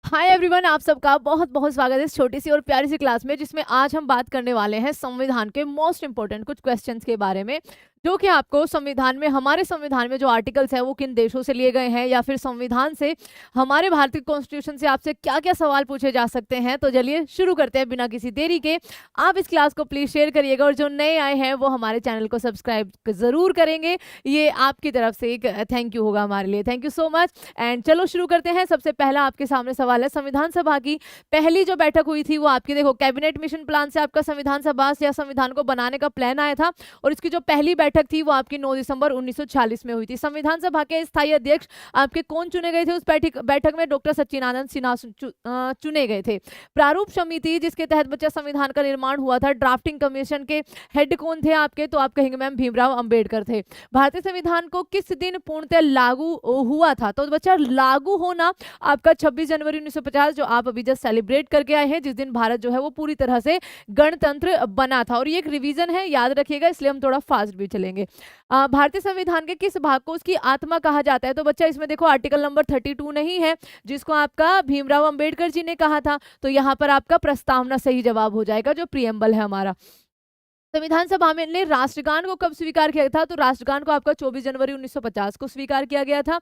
Hi everyone, आप सबका बहुत बहुत स्वागत है इस छोटी सी और प्यारी सी क्लास में, जिसमें आज हम बात करने वाले हैं संविधान के मोस्ट इंपॉर्टेंट कुछ क्वेश्चंस के बारे में, जो कि आपको संविधान में, हमारे संविधान में जो आर्टिकल्स है वो किन देशों से लिए गए हैं, या फिर संविधान से, हमारे भारतीय कॉन्स्टिट्यूशन से आपसे क्या क्या सवाल पूछे जा सकते हैं। तो चलिए शुरू करते हैं बिना किसी देरी के। आप इस क्लास को प्लीज शेयर करिएगा, और जो नए आए हैं वो हमारे चैनल को सब्सक्राइब जरूर करेंगे। ये आपकी तरफ से एक थैंक यू होगा हमारे लिए। Thank you so much. And चलो शुरू करते हैं। सबसे पहला आपके सामने सवाल है, संविधान सभा की पहली जो बैठक हुई थी वो आपकी, देखो, कैबिनेट मिशन प्लान से आपका संविधान सभा या संविधान को बनाने का प्लान आया था, और इसकी जो पहली बैठक थी वो आपकी 9 दिसंबर 1946 में हुई थी। संविधान सभा के स्थायी अध्यक्ष आपके कौन चुने गए थे उस बैठक में? डॉक्टर सच्चिदानंद सिन्हा चुने गए थे। प्रारूप समिति जिसके तहत बच्चा संविधान का निर्माण हुआ था, ड्राफ्टिंग कमीशन के हेड कौन थे आपके? तो आप कहेंगे मैम भीमराव अंबेडकर थे। भारतीय संविधान को किस दिन पूर्णतः लागू हुआ था? तो बच्चा लागू होना आपका 26 जनवरी 1950, जो आप अभी जस्ट सेलिब्रेट करके आए हैं, जिस दिन भारत जो है वो पूरी तरह से गणतंत्र बना था। और ये एक रिवीजन है, याद रखिएगा, इसलिए हम थोड़ा फास्ट भी चलेंगे। भारतीय संविधान के किस भाग को उसकी आत्मा कहा जाता है? तो बच्चा इसमें देखो आर्टिकल नंबर 32 नहीं है, जिसको आपका भीमराव अंबेडकर जी ने कहा था, तो यहाँ पर आपका प्रस्तावना सही जवाब हो जाएगा, जो प्रियम्बल है हमारा। संविधान सभा में ने राष्ट्रगान को कब स्वीकार किया था? तो राष्ट्रगान को आपका 24 जनवरी 1950 को स्वीकार किया गया था।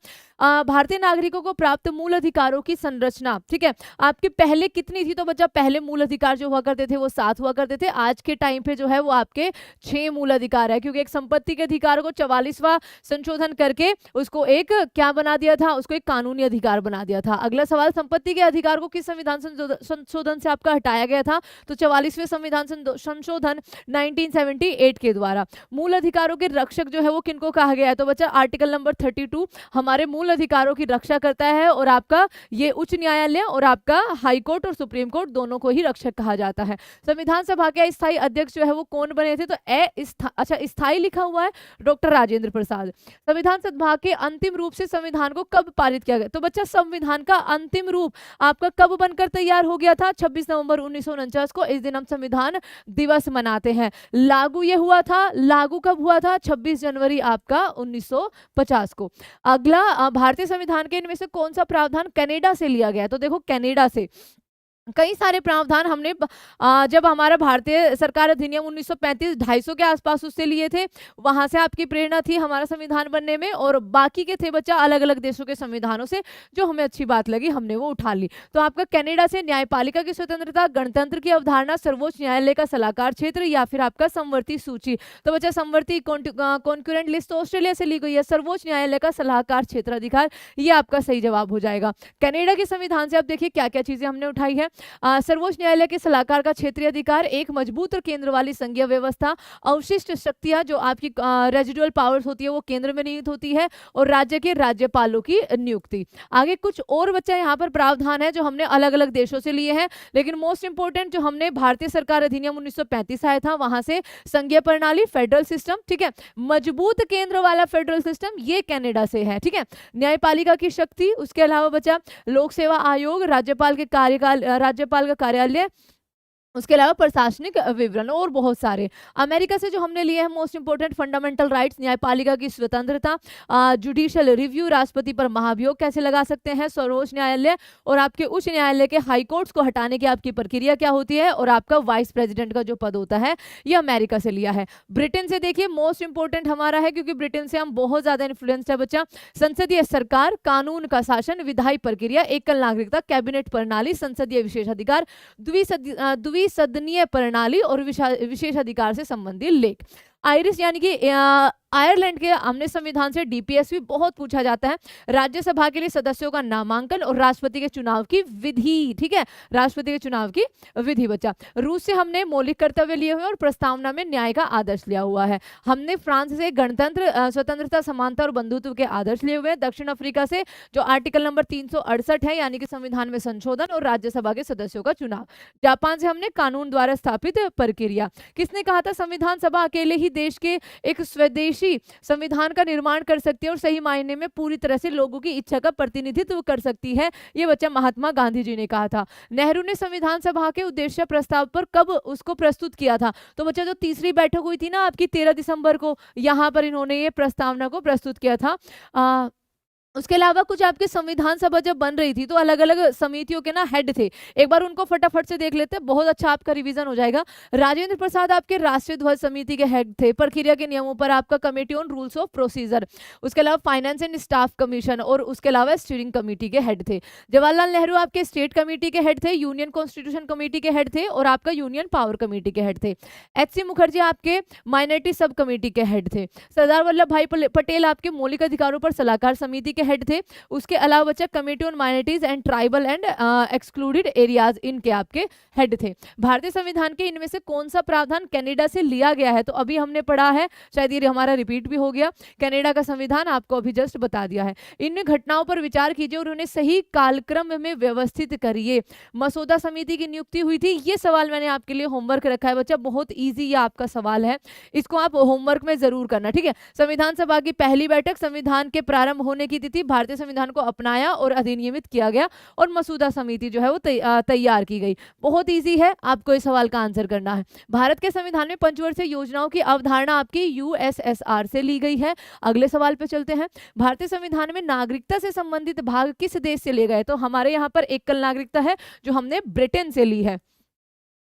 भारतीय नागरिकों को प्राप्त मूल अधिकारों की संरचना, ठीक है, आपके पहले कितनी थी? तो बच्चा पहले मूल अधिकार जो हुआ करते थे वो 7 हुआ करते थे। आज के टाइम पे जो है वो आपके 6 मूल अधिकार है, क्योंकि एक संपत्ति के अधिकार को 44वां संशोधन करके उसको एक क्या बना दिया था? उसको एक कानूनी अधिकार बना दिया था। अगला सवाल, संपत्ति के अधिकार को किस संविधान संशोधन से आपका हटाया गया था? तो 44वें संविधान संशोधन 1978 के द्वारा। मूल अधिकारों के रक्षक जो है वो किनको कहा गया है? तो बच्चा आर्टिकल नंबर 32 हमारे मूल अधिकारों की रक्षा करता है, और आपका ये उच्च न्यायालय और आपका हाई कोर्ट और सुप्रीम कोर्ट दोनों को ही रक्षक कहा जाता है। संविधान सभा के स्थायी अध्यक्ष जो है वो कौन बने थे? तो अच्छा, स्थायी लिखा हुआ है, डॉक्टर राजेंद्र प्रसाद। संविधान सभा के अंतिम रूप से संविधान को कब पारित किया गया? तो बच्चा संविधान का अंतिम रूप आपका कब बनकर तैयार हो गया था? 26 नवंबर 1949 को। इस दिन हम संविधान दिवस मनाते हैं। लागू ये हुआ था, लागू कब हुआ था? 26 जनवरी आपका 1950 को। अगला, भारतीय संविधान के इनमें से कौन सा प्रावधान कनाडा से लिया गया? तो देखो कनाडा से कई सारे प्रावधान हमने जब हमारा भारतीय सरकार अधिनियम 1935 250 के आसपास उससे लिए थे, वहां से आपकी प्रेरणा थी हमारा संविधान बनने में, और बाकी के थे बच्चा अलग अलग देशों के संविधानों से, जो हमें अच्छी बात लगी हमने वो उठा ली। तो आपका कनाडा से न्यायपालिका की स्वतंत्रता, गणतंत्र की अवधारणा, सर्वोच्च न्यायालय का सलाहकार क्षेत्र, या फिर आपका समवर्ती सूची। तो बच्चा समवर्ती कॉन्करेंट लिस्ट तो ऑस्ट्रेलिया से ली गई है, सर्वोच्च न्यायालय का सलाहकार क्षेत्र अधिकार, ये आपका सही जवाब हो जाएगा। कनाडा के संविधान से आप देखिए क्या क्या चीजें हमने उठाई है। सर्वोच्च न्यायालय के सलाहकार का क्षेत्रीय अधिकार, एक मजबूत और केंद्र वाली संघीय व्यवस्था, अवशिष्ट शक्तियां जो आपकी रेजिडुअल पावर्स होती है वो केंद्र में नियुक्त होती है, और राज्य के राज्यपालों की नियुक्ति। आगे कुछ और बच्चा यहाँ पर प्रावधान है जो हमने अलग अलग देशों से लिए हैं, लेकिन मोस्ट इंपोर्टेंट जो हमने भारतीय सरकार अधिनियम 1935 आया था वहां से, संघीय प्रणाली, फेडरल सिस्टम, ठीक है, मजबूत केंद्र वाला फेडरल सिस्टम, ये कनाडा से है, ठीक है। न्यायपालिका की शक्ति, उसके अलावा बचा लोक सेवा आयोग, राज्यपाल के कार्यकाल, राज्यपाल का कार्यालय, उसके अलावा प्रशासनिक विवरण, और बहुत सारे। अमेरिका से जो हमने लिए हैं मोस्ट इंपोर्टेंट, फंडामेंटल राइट्स, न्यायपालिका की स्वतंत्रता, जुडिशियल रिव्यू, राष्ट्रपति पर महाभियोग कैसे लगा सकते हैं, सर्वोच्च न्यायालय और आपके उच्च न्यायालय के हाई कोर्ट्स को हटाने की आपकी प्रक्रिया क्या होती है, और आपका वाइस प्रेसिडेंट का जो पद होता है, ये अमेरिका से लिया है। ब्रिटेन से देखिए मोस्ट इंपोर्टेंट हमारा है, क्योंकि ब्रिटेन से हम बहुत ज्यादा इन्फ्लुएंस्ड है बच्चा। संसदीय सरकार, कानून का शासन, विधायी प्रक्रिया, एकल नागरिकता, कैबिनेट प्रणाली, संसदीय विशेषाधिकार, द्विसदनीय प्रणाली और विशेष अधिकार से संबंधित लेख। आयरिश यानी कि आयरलैंड के हमने संविधान से डीपीएस भी बहुत पूछा जाता है। राज्यसभा के लिए सदस्यों का नामांकन और राष्ट्रपति के चुनाव की विधि, ठीक है, राष्ट्रपति के चुनाव की विधि बच्चा। रूस से हमने मौलिक कर्तव्य लिए हुए और प्रस्तावना में न्याय का आदर्श लिया हुआ है। हमने फ्रांस से गणतंत्र, स्वतंत्रता, समानता और बंधुत्व के आदर्श लिए हुए हैं। दक्षिण अफ्रीका से जो आर्टिकल नंबर 368 है, यानी कि संविधान में संशोधन और राज्यसभा के सदस्यों का चुनाव। जापान से हमने कानून द्वारा स्थापित प्रक्रिया। किसने कहा था संविधान सभा अकेले ही देश के एक स्वदेशी संविधान का निर्माण कर सकती है और सही मायने में पूरी तरह से लोगों की इच्छा का प्रतिनिधित्व कर सकती है? ये बच्चा महात्मा गांधी जी ने कहा था। नेहरू ने संविधान सभा के उद्देश्य प्रस्ताव पर कब उसको प्रस्तुत किया था? तो बच्चा जो तीसरी बैठक हुई थी ना आपकी 13 दिसंबर को, यहां पर इन्होंने ये प्रस्तावना को प्रस्तुत किया था। उसके अलावा कुछ आपकी संविधान सभा जब बन रही थी तो अलग अलग समितियों के ना हेड थे, एक बार उनको फटाफट से देख लेते हैं, बहुत अच्छा आपका रिवीजन हो जाएगा। राजेंद्र प्रसाद आपके राष्ट्रीय ध्वज समिति के हेड थे। प्रक्रिया के नियमों पर आपका committee on rules of procedure. उसके अलावा फाइनेंस एंड स्टाफ कमीशन और उसके अलावा स्टीयरिंग कमेटी के हेड थे। जवाहरलाल नेहरू आपके स्टेट कमेटी के हेड थे, यूनियन कॉन्स्टिट्यूशन कमेटी के हेड थे और आपका यूनियन पावर कमेटी के हेड थे। एच.सी. मुखर्जी आपके माइनॉरिटी सब कमेटी के हेड थे। सरदार वल्लभ भाई पटेल आपके मौलिक अधिकारों पर सलाहकार समिति के हेड थे। उसके अलावा बच्चा committee on minorities and tribal and excluded areas, इनके आपके हेड थे। भारतीय संविधान के इनमें से कौन सा प्रावधान कनाडा से लिया गया है? तो अभी हमने पढ़ा है, शायद ये हमारा रिपीट भी हो गया, कनाडा का संविधान आपको अभी जस्ट बता दिया है। इन घटनाओं पर विचार कीजिए और उन्हें सही कालक्रम में व्यवस्थित करिए। मसौदा समिति की नियुक्ति हुई थी, ये सवाल मैंने आपके लिए होमवर्क रखा है बच्चा, बहुत ईजी ये आपका सवाल है, इसको आप होमवर्क में जरूर करना, ठीक है। संविधान सभा की पहली बैठक, संविधान के प्रारंभ होने की तिथि, भारतीय संविधान को अपनाया और अधिनियमित किया गया और मसूदा समिति जो है वो तैयार की गई। बहुत इजी है, आपको इस सवाल का आंसर करना है। भारत के संविधान में पंचवर्षीय योजनाओं की अवधारणा आपकी यूएसएसआर से ली गई है। अगले सवाल पे चलते हैं। भारतीय संविधान में नागरिकता से संबंधित भाग किस देश से ले गए? तो हमारे यहाँ पर एकल नागरिकता है जो हमने ब्रिटेन से ली है।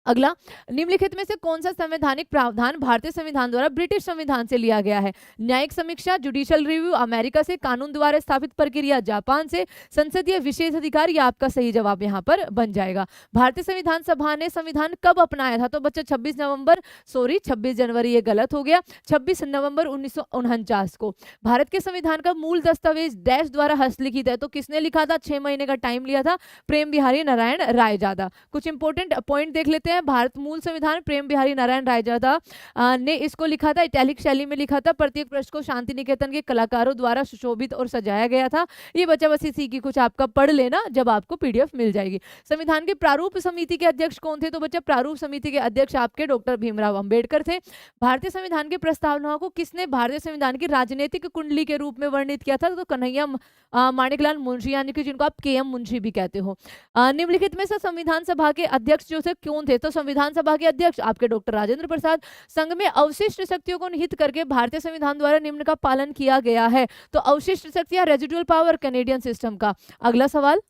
अगला, निम्नलिखित में से कौन सा संवैधानिक प्रावधान भारतीय संविधान द्वारा ब्रिटिश संविधान से लिया गया है? न्यायिक समीक्षा, जुडिशियल रिव्यू अमेरिका से, कानून द्वारा स्थापित प्रक्रिया जापान से, संसदीय विशेष अधिकार, ये आपका सही जवाब यहाँ पर बन जाएगा। भारतीय संविधान सभा ने संविधान कब अपनाया था? तो बच्चा 26 जनवरी, ये गलत हो गया, 26 नवंबर 1949 को। भारत के संविधान का मूल दस्तावेज डैश द्वारा हस्तलिखित है, तो किसने लिखा था? 6 महीने का टाइम लिया था, प्रेम बिहारी नारायण रायजादा। कुछ इंपोर्टेंट पॉइंट देख लेते हैं। भारत मूल संविधान प्रेम बिहारी नारायण रायजादा ने इसको लिखा था, इटैलिक शैली में लिखा था। प्रत्येक पृष्ठ को शांति निकेतन के कलाकारों द्वारा सुशोभित और सजाया गया था। ये बच्चा बस इसी की कुछ आपका पढ़ लेना, जब आपको पीडीएफ मिल जाएगी। संविधान के प्रारूप समिति के अध्यक्ष कौन थे? तो बच्चा प्रारूप समिति के अध्यक्ष आपके डॉक्टर भीमराव अंबेडकर थे। भारतीय संविधान की प्रस्तावना को किसने भारतीय संविधान की राजनीतिक कुंडली के रूप में वर्णित किया था? तो कन्हैया माणिकलाल मुंशी, यानी कि जिनको आप के.एम. मुंशी भी कहते हो। निम्नलिखित में से संविधान सभा के अध्यक्ष जो थे कौन थे? तो संविधान सभा के अध्यक्ष आपके डॉक्टर राजेंद्र प्रसाद। संघ में अवशिष्ट शक्तियों को निहित करके भारतीय संविधान द्वारा निम्न का पालन किया गया है। तो अवशिष्ट शक्तियां, रेजिडुअल पावर, कैनेडियन सिस्टम का। अगला सवाल,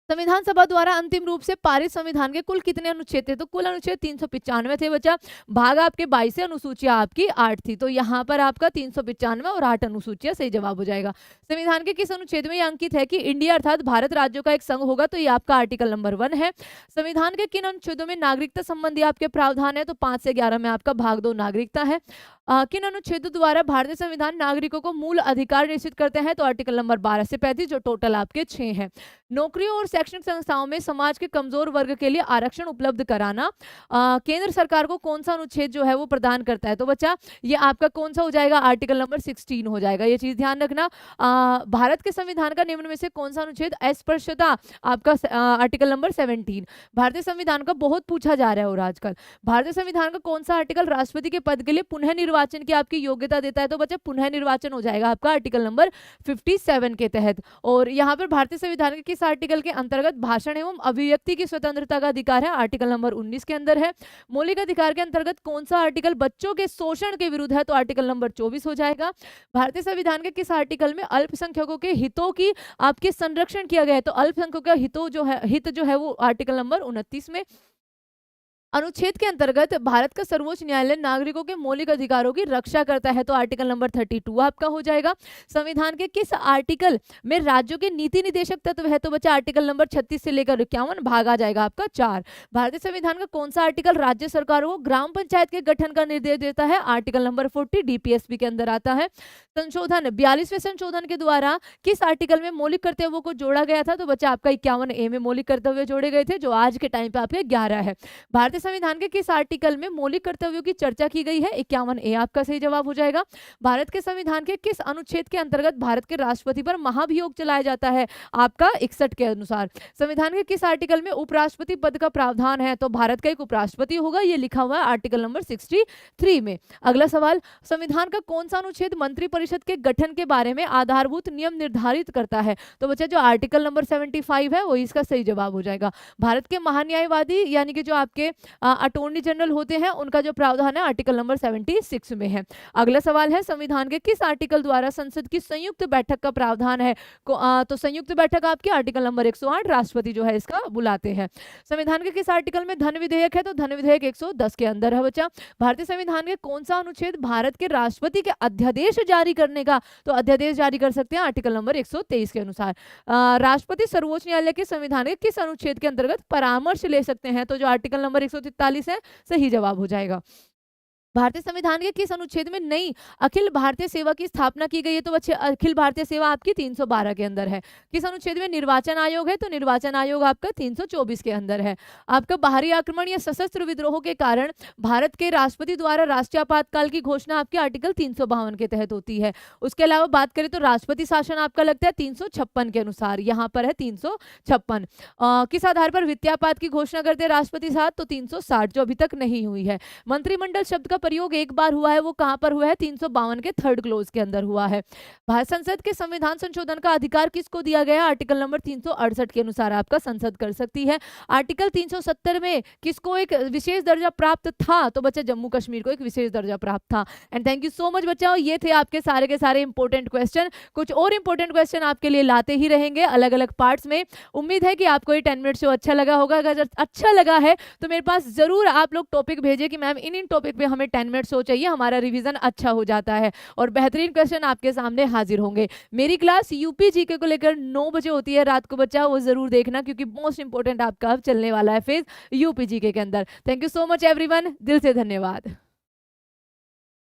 संविधान सभा द्वारा अंतिम रूप से पारित संविधान के कुल कितने अनुच्छेद थे? तो कुल अनुच्छेद 395 थे बच्चा। भाग आपके 22 से, अनुसूचियां आपकी 8 थी, तो यहाँ पर आपका 395 और 8 अनुसूचियां सही जवाब हो जाएगा। संविधान के किस अनुच्छेद में यह अंकित है कि इंडिया अर्थात भारत राज्यों का एक संघ होगा? तो ये आपका आर्टिकल नंबर 1 है। संविधान के किन अनुच्छेदों में नागरिकता संबंधी आपके प्रावधान है? तो 5 से 11 में आपका भाग 2 नागरिकता है। किन अनुच्छेदों द्वारा भारतीय संविधान नागरिकों को मूल अधिकार निश्चित करते हैं? तो आर्टिकल नंबर 12 से 35, जो टोटल आपके 6 हैं। नौकरियों और शैक्षणिक संस्थाओं में समाज के कमजोर वर्ग के लिए आरक्षण उपलब्ध कराना केंद्र सरकार को कौन सा अनुच्छेद जो है वो प्रदान करता है? तो बच्चा ये आपका कौन सा हो जाएगा? आर्टिकल नंबर 16 हो जाएगा। ये चीज ध्यान रखना। भारत के संविधान का निम्न में से कौन सा अनुच्छेद अस्पृश्यता, आपका आर्टिकल नंबर 17। भारतीय संविधान का बहुत पूछा जा रहा है और आजकल। भारतीय संविधान का कौन सा आर्टिकल राष्ट्रपति के पद के लिए पुनः निर्वाचन की आपकी योग्यता देता है? तो बच्चा पुनः निर्वाचन हो जाएगा आपका आर्टिकल नंबर 57 के तहत। और यहाँ पर भारतीय संविधान के किस आर्टिकल के अंतर्गत भाषण एवं अभिव्यक्ति की स्वतंत्रता का अधिकार है? आर्टिकल नंबर 19 के अंदर है। मौलिक अधिकार के अंतर्गत कौन सा आर्टिकल बच्चों के शोषण के विरुद्ध है? तो आर्टिकल नंबर 24 हो जाएगा। भारतीय संविधान के किस आर्टिकल में अल्पसंख्यकों के हितों की आपके संरक्षण किया गया है? तो अल्पसंख्यकों का हित जो है वो आर्टिकल नंबर 29 में। अनुच्छेद के अंतर्गत भारत का सर्वोच्च न्यायालय नागरिकों के मौलिक अधिकारों की रक्षा करता है? तो आर्टिकल नंबर 32 आपका हो जाएगा। संविधान के किस आर्टिकल में राज्यों के नीति निदेशक तत्व है? तो बच्चा आर्टिकल नंबर 36 से लेकर 51, भाग आ जाएगा आपका 4। भारतीय संविधान का कौन सा आर्टिकल राज्य सरकारों को ग्राम पंचायत के गठन का निर्देश देता है? आर्टिकल नंबर 40 डीपीएसपी के अंदर आता है। संशोधन 42वें संशोधन के द्वारा किस आर्टिकल में मौलिक कर्तव्यों को जोड़ा गया था? तो बच्चा आपका 51A में मौलिक कर्तव्य जोड़े गए थे, जो आज के टाइम पे आपके 11 है। भारतीय संविधान के किस आर्टिकल में मौलिक कर्तव्यों की चर्चा की गई है? 51A आपका सही जवाब हो जाएगा। भारत के संविधान के किस अनुच्छेद के अंतर्गत भारत के राष्ट्रपति पर महाभियोग चलाया जाता है? आपका 61 के अनुसार। संविधान के किस आर्टिकल में उपराष्ट्रपति पद का प्रावधान है? तो भारत का एक उपराष्ट्रपति होगा, ये लिखा हुआ है आर्टिकल नंबर 63 में। अगला सवाल, संविधान का कौन सा अनुच्छेद मंत्रिपरिषद के गठन के बारे में आधारभूत नियम निर्धारित करता है? तो बच्चा जो आर्टिकल नंबर 75 है वो इसका सही जवाब हो जाएगा। भारत के महान्यायवादी यानी कि जो आपके अटॉर्नी जनरल होते हैं उनका जो प्रावधान है आर्टिकल नंबर 76 में है। अगला सवाल है संविधान के किस आर्टिकल द्वारा संसद की संयुक्त बैठक का प्रावधान है? तो संयुक्त बैठक आपके आर्टिकल नंबर 108, राष्ट्रपति जो है इसका बुलाते हैं। संविधान के किस आर्टिकल में धन विधेयक है? तो धन विधेयक 110 के अंदर है बच्चा। भारतीय संविधान के कौन सा अनुच्छेद भारत के राष्ट्रपति के अध्यादेश जारी करने का, तो अध्यादेश जारी कर सकते हैं आर्टिकल नंबर 123 के अनुसार। राष्ट्रपति सर्वोच्च न्यायालय के संविधान के किस अनुच्छेद के अंतर्गत परामर्श ले सकते हैं? तो जो आर्टिकल नंबर 143 है सही जवाब हो जाएगा। भारतीय संविधान के किस अनुच्छेद में नई अखिल भारतीय सेवा की स्थापना की गई है? तो बच्चे अखिल भारतीय सेवा आपकी 312 के अंदर है। किस अनुच्छेद में निर्वाचन आयोग है? तो निर्वाचन आयोग आपका 324 के अंदर है। आपका बाहरी आक्रमण या सशस्त्र विद्रोह के कारण भारत के राष्ट्रपति द्वारा राष्ट्रीय आपातकाल की घोषणा आपके आर्टिकल 352 के तहत होती है। उसके अलावा बात करें तो राष्ट्रपति शासन आपका लगता है 356 के अनुसार, यहाँ पर है 356। किस आधार पर वित्तीयापात की घोषणा करते हैं राष्ट्रपति साहब? तो 360 जो अभी तक नहीं हुई है। मंत्रिमंडल शब्द का प्रयोग एक बार हुआ है, वो कहां पर हुआ है? 352 के थर्ड क्लोज के अंदर हुआ है। भारत संसद के संविधान संशोधन का अधिकार किसको दिया गया? आर्टिकल नंबर 368 के अनुसार आपका संसद कर सकती है। आर्टिकल 370 में किसको एक विशेष दर्जा प्राप्त था? तो बच्चा जम्मू कश्मीर को एक विशेष दर्जा प्राप्त था। And thank you so much बच्चों, ये थे आपके सारे के सारे इंपॉर्टेंट क्वेश्चन। कुछ और इंपॉर्टेंट क्वेश्चन आपके लिए लाते ही रहेंगे अलग अलग पार्ट्स में। उम्मीद है कि आपको ये 10 मिनट शो अच्छा लगा होगा। अगर अच्छा लगा है तो मेरे पास जरूर आप लोग टॉपिक भेजिए कि मैम इन टॉपिक पे हमें 10 मिनट शो चाहिए, हमारा रिवीजन अच्छा हो जाता है और बेहतरीन क्वेश्चन आपके सामने हाजिर होंगे। मेरी क्लास यूपी जीके को लेकर 9 बजे होती है रात को बच्चा, वो जरूर देखना क्योंकि मोस्ट इंपोर्टेंट आपका अब चलने वाला है फेज यूपी जीके के अंदर। Thank you so much everyone, दिल से धन्यवाद।